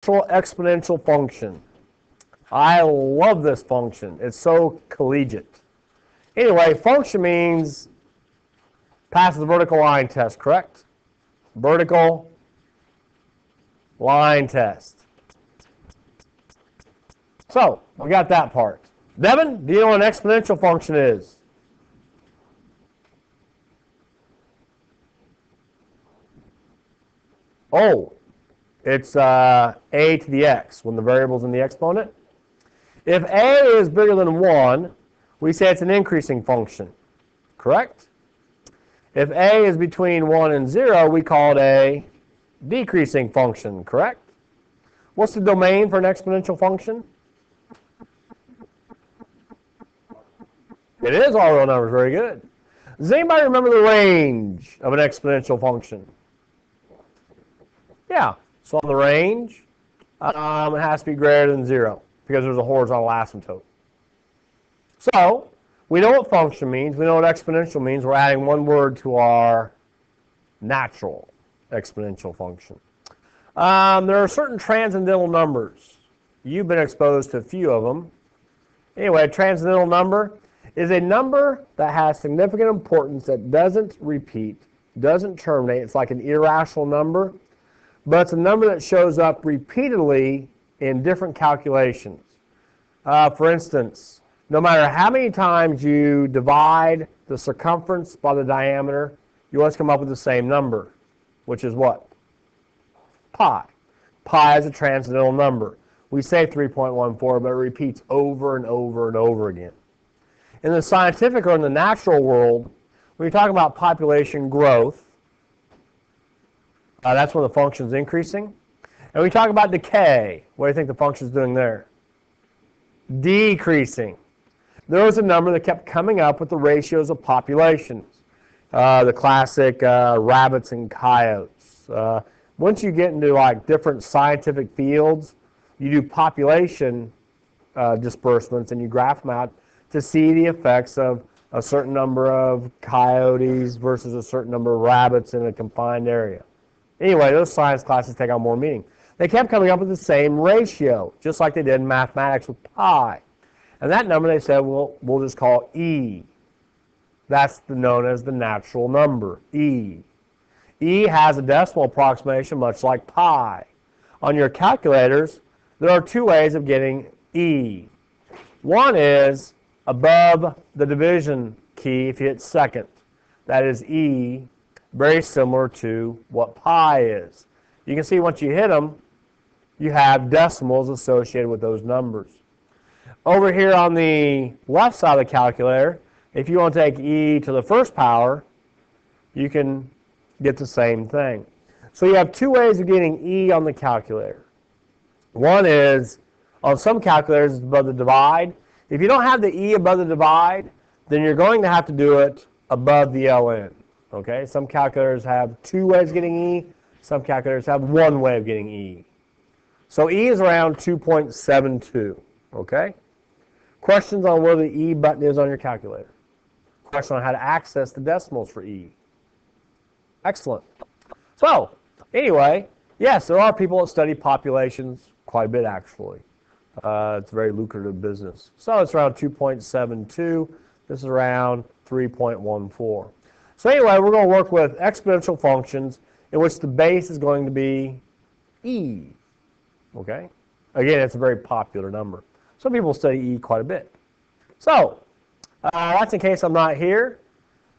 exponential function. I love this function. It's so collegiate. Anyway, function means passes the vertical line test, correct? Vertical line test. So, we got that part. Devin, do you know what an exponential function is? Oh, it's a to the x when the variable's in the exponent. If a is bigger than 1, we say it's an increasing function, correct? If a is between 1 and 0, we call it a decreasing function, correct? What's the domain for an exponential function? It is all real numbers, very good. Does anybody remember the range of an exponential function? Yeah, so on the range, it has to be greater than 0 because there's a horizontal asymptote. So, we know what function means. We know what exponential means. We're adding one word to our natural exponential function. There are certain transcendental numbers. You've been exposed to a few of them. Anyway, a transcendental number is a number that has significant importance that doesn't repeat, doesn't terminate. It's like an irrational number, but it's a number that shows up repeatedly in different calculations. For instance, no matter how many times you divide the circumference by the diameter, you always come up with the same number, which is what? Pi. Pi is a transcendental number. We say 3.14, but it repeats over and over and over again. In the scientific or in the natural world, when you talk about population growth, that's when the function is increasing. And we talk about decay. What do you think the function is doing there? Decreasing. There was a number that kept coming up with the ratios of populations. The classic rabbits and coyotes. Once you get into like different scientific fields, you do population disbursements and you graph them out to see the effects of a certain number of coyotes versus a certain number of rabbits in a confined area. Anyway, those science classes take on more meaning. They kept coming up with the same ratio, just like they did in mathematics with pi. And that number they said, we'll just call E. That's known as the natural number, E. E has a decimal approximation much like pi. On your calculators, there are two ways of getting E. One is above the division key if you hit second. That is E, very similar to what pi is. You can see once you hit them, you have decimals associated with those numbers. Over here on the left side of the calculator, if you want to take E to the first power, you can get the same thing. So you have two ways of getting E on the calculator. One is, on some calculators, it's above the divide. If you don't have the E above the divide, then you're going to have to do it above the ln. Okay? Some calculators have two ways of getting E. Some calculators have one way of getting E. So E is around 2.72. Okay? Questions on where the E button is on your calculator. Question on how to access the decimals for E. Excellent. So, anyway, yes, there are people that study populations quite a bit, actually. It's a very lucrative business. So it's around 2.72. This is around 3.14. So anyway, we're going to work with exponential functions in which the base is going to be E. Okay? Again, it's a very popular number. Some people study E quite a bit. So, that's in case I'm not here.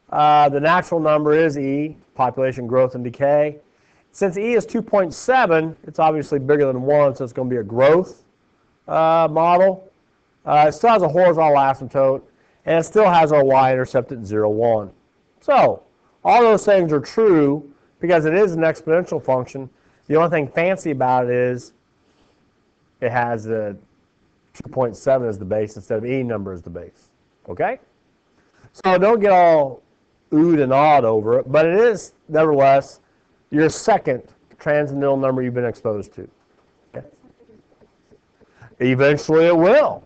The natural number is E, population growth and decay. Since E is 2.7, it's obviously bigger than 1, so it's going to be a growth model. It still has a horizontal asymptote, and it still has our y-intercept at 0, 1. So, all those things are true because it is an exponential function. The only thing fancy about it is it has a 2.7 as the base instead of E number as the base. Okay? So don't get all oohed and awed over it, but it is, nevertheless, your second transcendental number you've been exposed to. Okay? Eventually it will.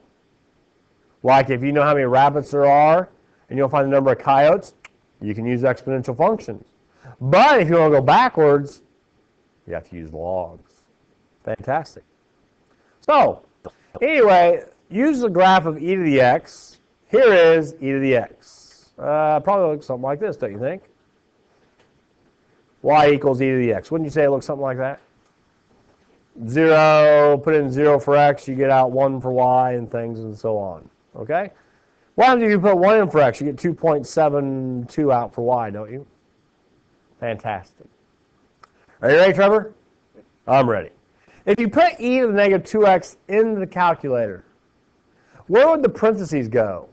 Like if you know how many rabbits there are, and you'll find the number of coyotes, you can use exponential functions. But if you want to go backwards, you have to use logs. Fantastic. So, anyway, use the graph of e to the x. Here is e to the x. Probably looks something like this, don't you think? Y equals e to the x. Wouldn't you say it looks something like that? 0, put in 0 for x, you get out 1 for y and things and so on. Okay? What happens if you put 1 in for x? You get 2.72 out for y, don't you? Fantastic. Are you ready, Trevor? I'm ready. If you put e to the negative 2x into the calculator, where would the parentheses go?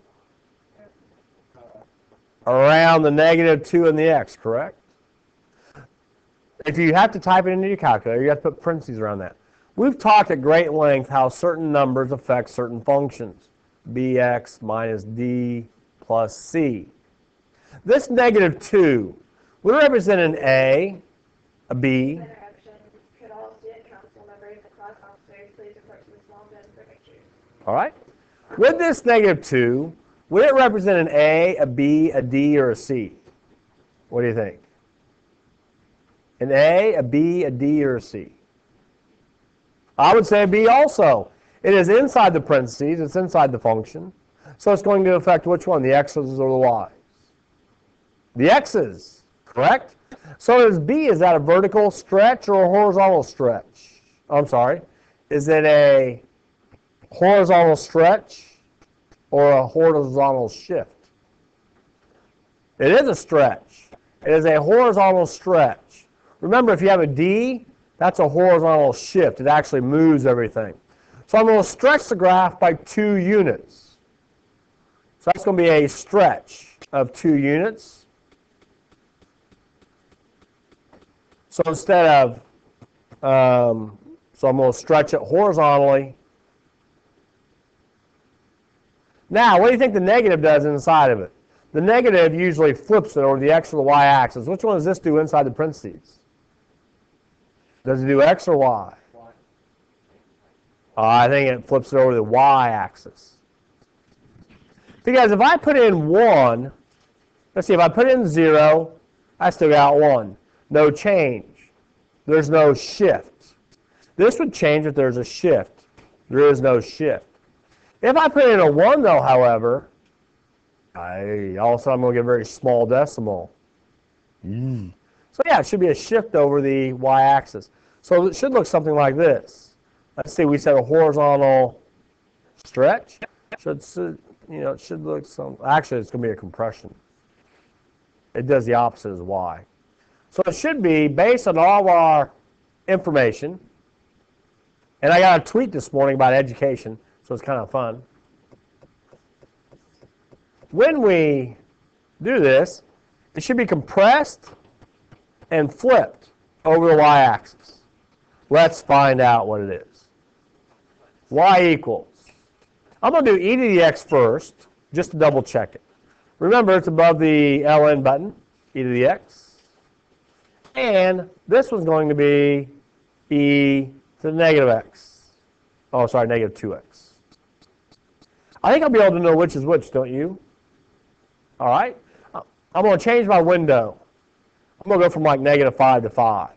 Around the negative 2 and the x, correct? If you have to type it into your calculator, you have to put parentheses around that. We've talked at great length how certain numbers affect certain functions. Bx minus d plus c. This negative 2 would represent an a b. All right. With this negative 2, would it represent an a b, a d, or a c? What do you think? An a b, a d, or a c? I would say a b also. It is inside the parentheses. It's inside the function. So it's going to affect which one, the x's or the y's? The x's, correct? So is b, is that a vertical stretch or a horizontal stretch? I'm sorry. Is it a horizontal stretch or a horizontal shift? It is a stretch. It is a horizontal stretch. Remember, if you have a D, that's a horizontal shift. It actually moves everything. So I'm going to stretch the graph by 2 units. So that's going to be a stretch of 2 units. So instead of, so I'm going to stretch it horizontally. Now, what do you think the negative does inside of it? The negative usually flips it over the x or the y axis. Which one does this do inside the parentheses? Does it do x or y? I think it flips it over the y axis. Because if I put in 1, let's see, if I put in 0, I still got 1. No change. There's no shift. This would change if there's a shift. There is no shift. If I put in a 1, though, however, all of a sudden I'm going to get a very small decimal. So yeah, it should be a shift over the y-axis. So it should look something like this. Let's see, we said a horizontal stretch. It should look some. Actually, it's going to be a compression. It does the opposite as y. So it should be based on all of our information. And I got a tweet this morning about education, so it's kind of fun. When we do this, it should be compressed and flipped over the y-axis. Let's find out what it is. Y equals. I'm going to do e to the x first, just to double check it. Remember, it's above the ln button, e to the x. And this one's going to be e to the negative x. Oh, sorry, negative 2x. I think I'll be able to know which is which, don't you? All right. I'm going to change my window. I'm going to go from like negative 5 to 5.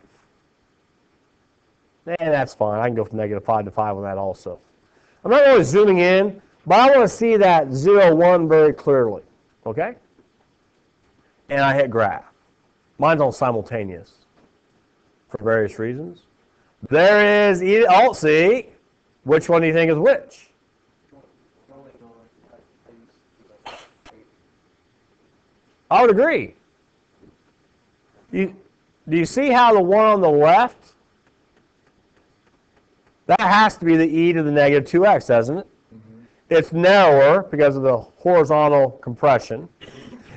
And that's fine. I can go from negative 5 to 5 on that also. I'm not really zooming in, but I want to see that 0, 1 very clearly. Okay? And I hit graph. Mine's on simultaneous for various reasons. There is Alt-C. Which one do you think is which? I would agree. Do you see how the one on the left, that has to be the e to the negative 2x, doesn't it? Mm-hmm. It's narrower because of the horizontal compression.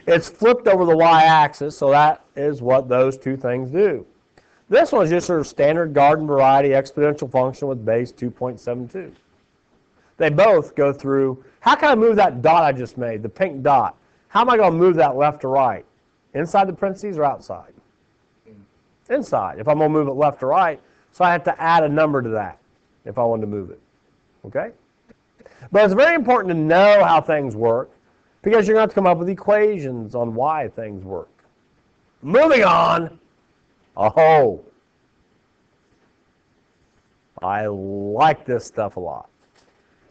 It's flipped over the y-axis, so that is what those two things do. This one is just sort of standard garden variety exponential function with base 2.72. They both go through. How can I move that dot I just made, the pink dot? How am I going to move that left to right? Inside the parentheses or outside? Inside. If I'm going to move it left to right, so I have to add a number to that if I want to move it. Okay? But it's very important to know how things work because you're going to have to come up with equations on why things work. Moving on. Oh. I like this stuff a lot.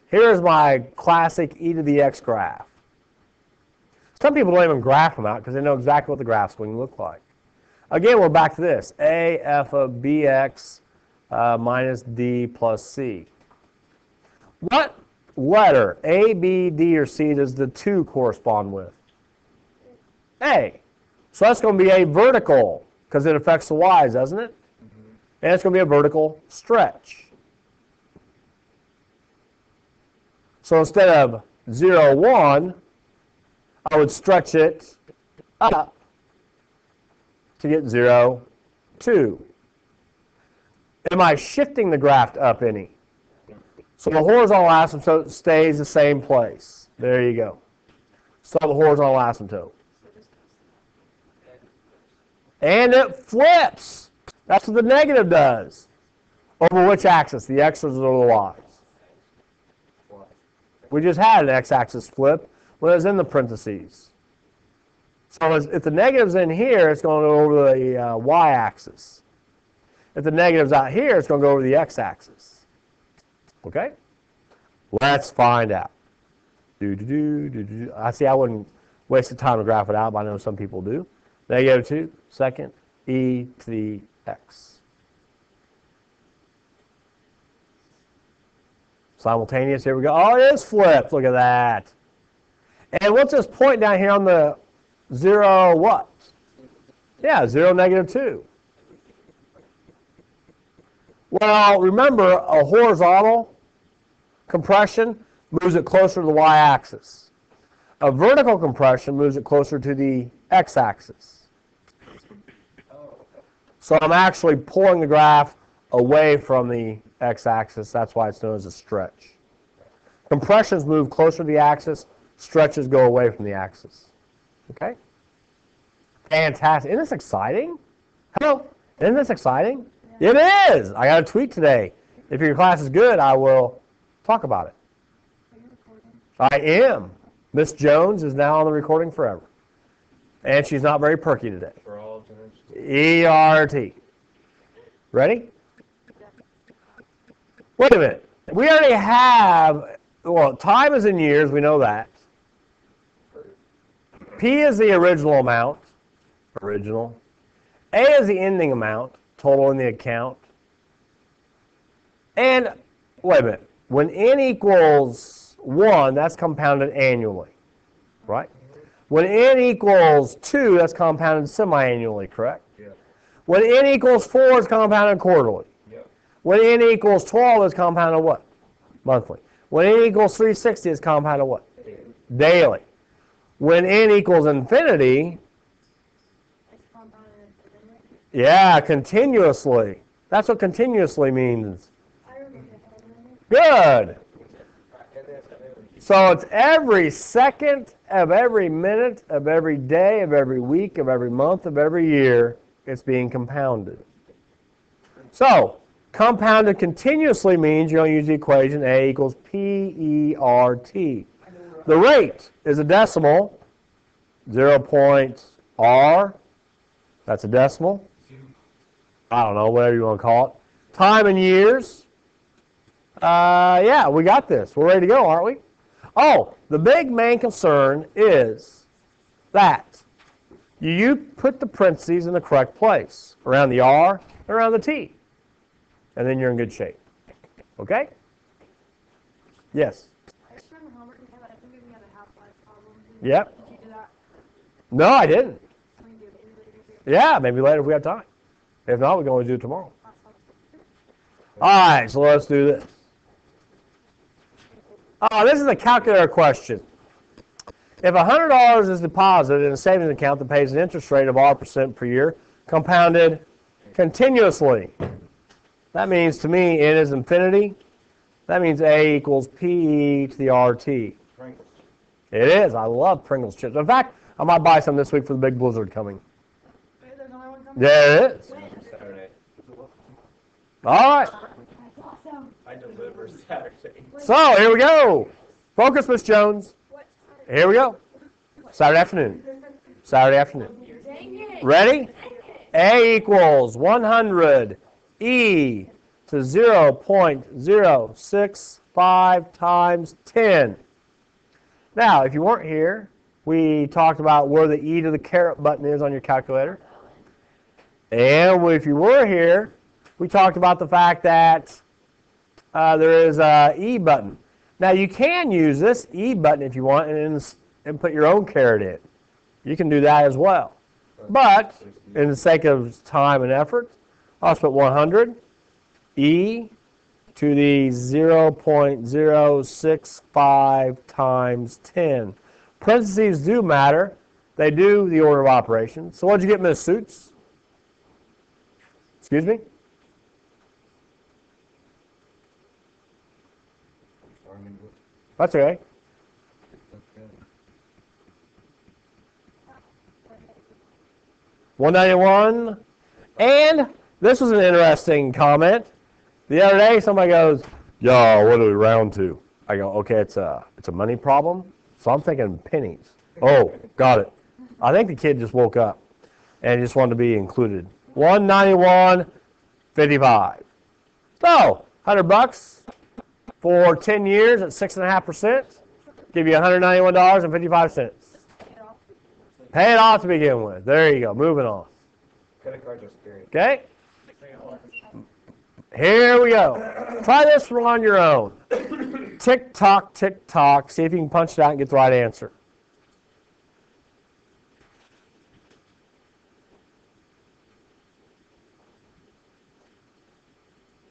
Here's my classic e to the x graph. Some people don't even graph them out because they know exactly what the graph's going to look like. Again, we're back to this. A f of bx minus d plus c. What letter, A, B, D, or C, does the 2 correspond with? A. So that's going to be a vertical because it affects the y's, doesn't it? Mm-hmm. And it's going to be a vertical stretch. So instead of 0, 1, I would stretch it up to get 0, 2. Am I shifting the graph up any? So the horizontal asymptote stays the same place. There you go. So the horizontal asymptote. And it flips. That's what the negative does. Over which axis? The x's or the y's? We just had an x-axis flip when it was in the parentheses. So if the negative's in here, it's going to go over the y-axis. If the negative's out here, it's going to go over the x-axis. Okay? Let's find out. I see I wouldn't waste the time to graph it out, but I know some people do. Negative 2, second, e to the x. Simultaneous, here we go. Oh, it is flipped. Look at that. And what's this point down here on the 0 what? Yeah, 0, negative 2. Well, remember, a horizontal compression moves it closer to the y-axis. A vertical compression moves it closer to the x-axis. So I'm actually pulling the graph away from the x-axis. That's why it's known as a stretch. Compressions move closer to the axis. Stretches go away from the axis. Okay? Fantastic. Isn't this exciting? Hello? Isn't this exciting? Yeah. It is. I got a tweet today. If your class is good, I will talk about it. I am. Miss Jones is now on the recording forever. And she's not very perky today. For all ERT. Ready? Wait a minute. We already have, well, time is in years, we know that. P is the original amount, original. A is the ending amount, total in the account. And, wait a minute, when n equals 1, that's compounded annually, right? When n equals 2, that's compounded semi-annually, correct? Yeah. When n equals 4, it's compounded quarterly. Yeah. When n equals 12, it's compounded what? Monthly. When n equals 360, it's compounded what? Daily. When n equals infinity, yeah, continuously. That's what continuously means. Good. So it's every second of every minute of every day of every week of every month of every year, it's being compounded. So compounded continuously means you're going to use the equation A equals P-E-R-T. The rate is a decimal, 0.R, that's a decimal. I don't know, whatever you want to call it. Time in years. Yeah, we got this. We're ready to go, aren't we? Oh, the big main concern is that you put the parentheses in the correct place, around the R and around the T, and then you're in good shape. Okay? Yes? Yep. Did you do that? No, I didn't. Yeah, maybe later if we have time. If not, we can always do it tomorrow. All right, so let's do this. This is a calculator question. If $100 is deposited in a savings account that pays an interest rate of R% per year, compounded continuously, that means to me n is infinity. That means A equals P to the RT. Pringles. It is. I love Pringles chips. In fact, I might buy some this week for the big blizzard coming. Wait, there's another one coming? There it is. Saturday. All right. I deliver Saturday. So, here we go. Focus, Miss Jones. Here we go. Saturday afternoon. Saturday afternoon. Ready? A equals 100 E to 0.065 times 10. Now, if you weren't here, we talked about where the E to the caret button is on your calculator. And if you were here, we talked about the fact that there is a E button. Now, you can use this E button if you want and put your own caret in. You can do that as well. But, in the sake of time and effort, I'll just put 100 E to the 0.065 times 10. Parentheses do matter. They do the order of operations. So what'd you get, Miss Suits? Excuse me? That's okay. $191. And this was an interesting comment. The other day, somebody goes, "Yo, what do we round to?" I go, "Okay, it's a money problem, so I'm thinking pennies." Oh, got it. I think the kid just woke up and just wanted to be included. 191.55. So, $100 for 10 years at 6.5%, give you $191.55. Pay it off to begin with. There you go. Moving on. Credit cards are scary. Okay. Here we go. Try this one on your own. Tick tock, tick tock. See if you can punch it out and get the right answer.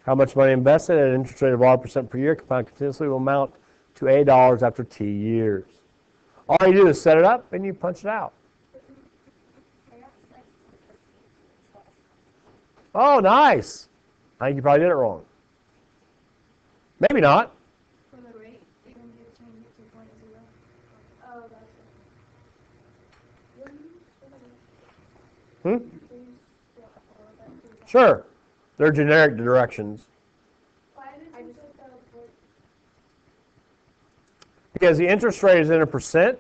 How much money invested at an interest rate of R% per year compounded continuously will amount to $8 after T years. All you do is set it up and you punch it out. Oh, nice. I think you probably did it wrong. Maybe not. For the rate, you can change it to 0.0. Oh, gotcha. Sure. They're generic directions. Why did you put that? Because the interest rate is in a percent,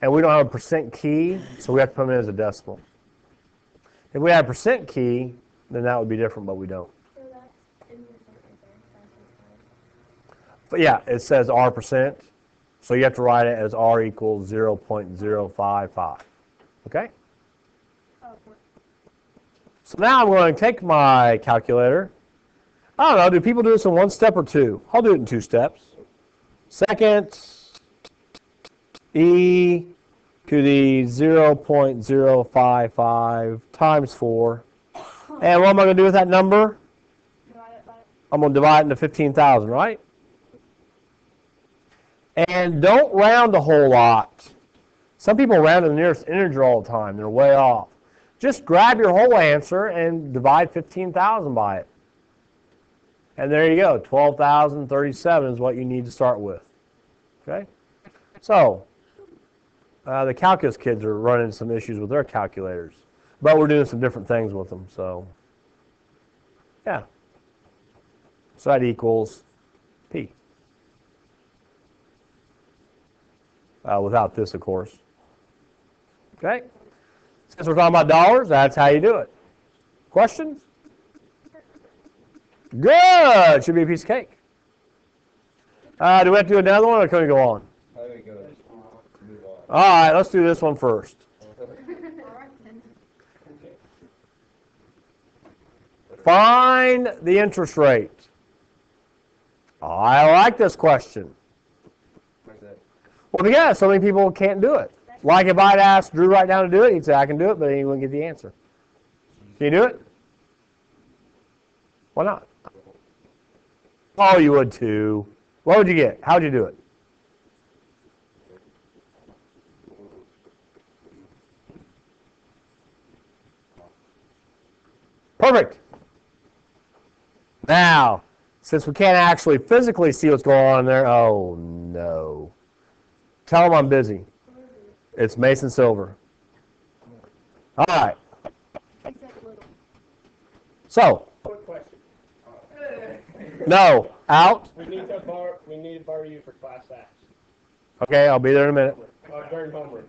and we don't have a percent key, so we have to put it in as a decimal. If we had a percent key, then that would be different, but we don't. So that's in your right there. But yeah, it says R%, so you have to write it as R equals 0.055. Okay? So now I'm going to take my calculator. I don't know, do people do this in one step or two? I'll do it in 2 steps. Second, E to the 0.055 times 4. And what am I going to do with that number? I'm going to divide it into 15,000, right? And don't round a whole lot. Some people round to the nearest integer all the time. They're way off. Just grab your whole answer and divide 15,000 by it. And there you go. 12,037 is what you need to start with. Okay? So, the calculus kids are running some issues with their calculators. But we're doing some different things with them. So, yeah. So that equals P. Without this, of course. Okay? Since we're talking about dollars, that's how you do it. Questions? Good! Should be a piece of cake. Do we have to do another one, or can we go on? How do we go? Move on. All right, let's do this one first. Find the interest rate. I like this question. Where's that? Well, because so many people can't do it. Like if I'd asked Drew right now to do it, he'd say, "I can do it," but he wouldn't get the answer. Can you do it? Why not? Oh, you would too. What would you get? How'd you do it? Perfect. Now, since we can't actually physically see what's going on in there, oh no. Tell them I'm busy. It's Mason Silver. All right. So, Quick question. no, out. We need to borrow you for class acts. Okay, I'll be there in a minute. During homeroom.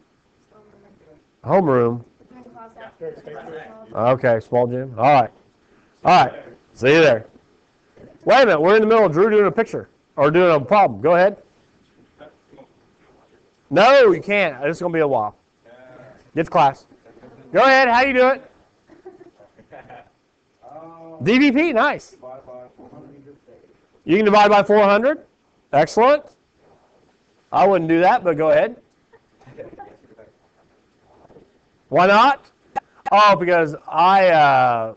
Homeroom. During space room. Okay, small gym. All right. All right. See you there. Wait a minute, we're in the middle of Drew doing a picture, or doing a problem. Go ahead. No, you can't. It's going to be a while. Get to class. Go ahead, how do you do it? DVP, nice. You can divide by 400. Excellent. I wouldn't do that, but go ahead. Why not? Oh, because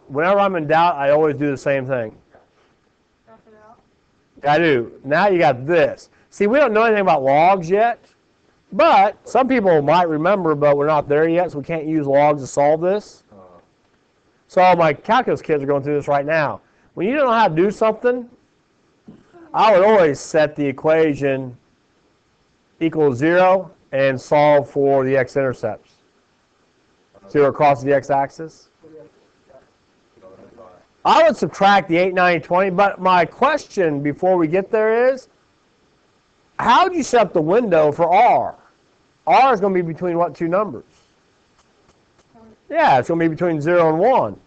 whenever I'm in doubt, I always do the same thing. Rough it out. I do. Now you got this. See, we don't know anything about logs yet, but some people might remember, but we're not there yet, so we can't use logs to solve this. So my calculus kids are going through this right now. When you don't know how to do something, I would always set the equation equals 0 and solve for the x-intercepts. See where it crosses the x-axis? I would subtract the 8, 9, 20, but my question before we get there is, how do you set up the window for R? R is going to be between what two numbers? Yeah, it's going to be between 0 and 1.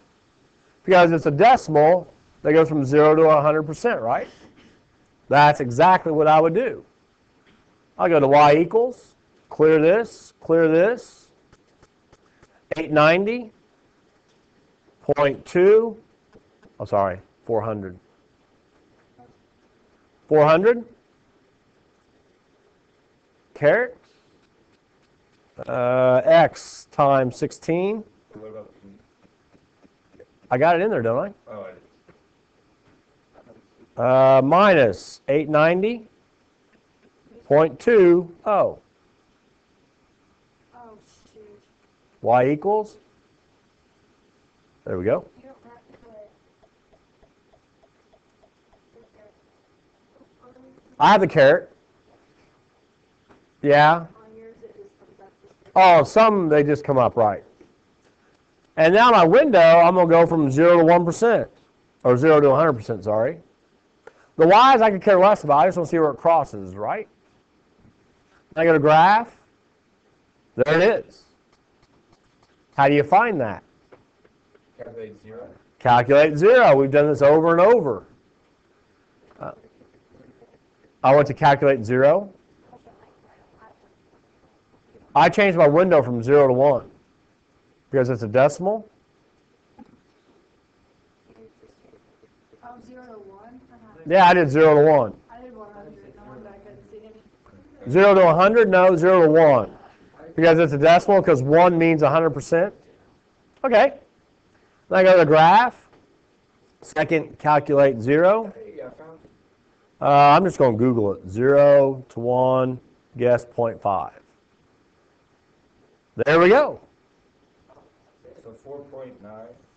Because it's a decimal that goes from 0 to 100%, right? That's exactly what I would do. I'll go to y equals, clear this, 890, 0.2, oh sorry, 400. 400, caret, x times 16. What about I got it in there, don't I? oh, I did. Minus 890.20. Oh, shoot. Y equals. There we go. You don't have to put. I have the caret. Yeah. On yours, it just comes up. Oh, some they just come up right. And now my window, I'm going to go from 0 to 1%. Or 0 to 100%, sorry. The y's I could care less about. I just want to see where it crosses, right? I go to graph. There it is. How do you find that? Calculate 0. Calculate 0. We've done this over and over. I went to calculate 0. I changed my window from 0 to 1 because it's a decimal. Oh, 0 to 1? Yeah, I did 0 to 1. I did 100. No wonder I couldn't see any. 0 to 100? No, 0 to 1. Because it's a decimal, because 1 means 100%. Okay. Then I go to the graph. Second, calculate 0. Hey, I found I'm just going to Google it. 0 to 1, guess 0.5. There we go. so 4.9.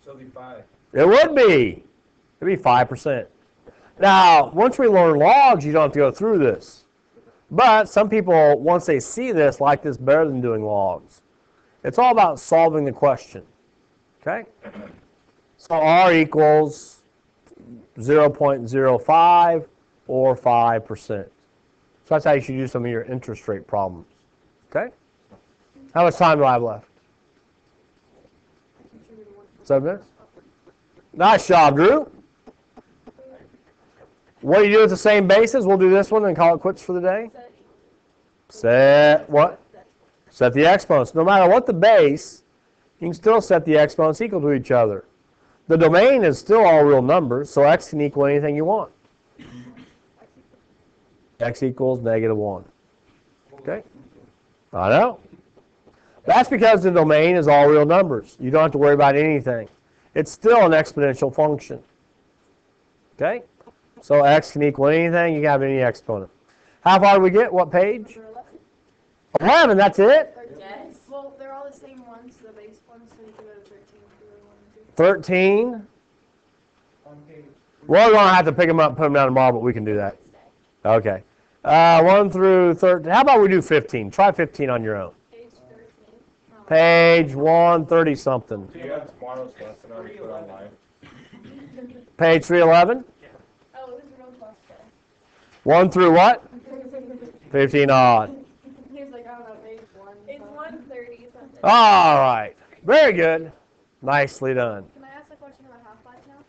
So it'll be 5. It would be. It'd be 5%. Now, once we learn logs, you don't have to go through this. But some people, once they see this, like this better than doing logs. It's all about solving the question. Okay? So R equals 0.05 or 5%. So that's how you should do some of your interest rate problems. Okay? How much time do I have left? 7 minutes? Nice job, Drew. What do you do with the same bases? We'll do this one and call it quits for the day. Set what? Set the exponents. No matter what the base, you can still set the exponents equal to each other. The domain is still all real numbers, so x can equal anything you want. X equals -1. Okay? I know. That's because the domain is all real numbers. You don't have to worry about anything. It's still an exponential function. Okay? So x can equal anything. You can have any exponent. How far do we get? What page? Number 11. 11, that's it? Yes. Well, they're all the same ones, the base ones, so you can go to 13 if you really want to. 13. We're going to have to pick them up and put them down tomorrow, but we can do that. Okay. 1 through 13. How about we do 15? Try 15 on your own. Page 13. Oh. Page 130 something. Do you have tomorrow's lesson already put online? Page 311. Oh, it was real close there. 1 through what? 15 odd. He was like, I don't know, page 1. It's 1:30 something. All right. Very good. Nicely done.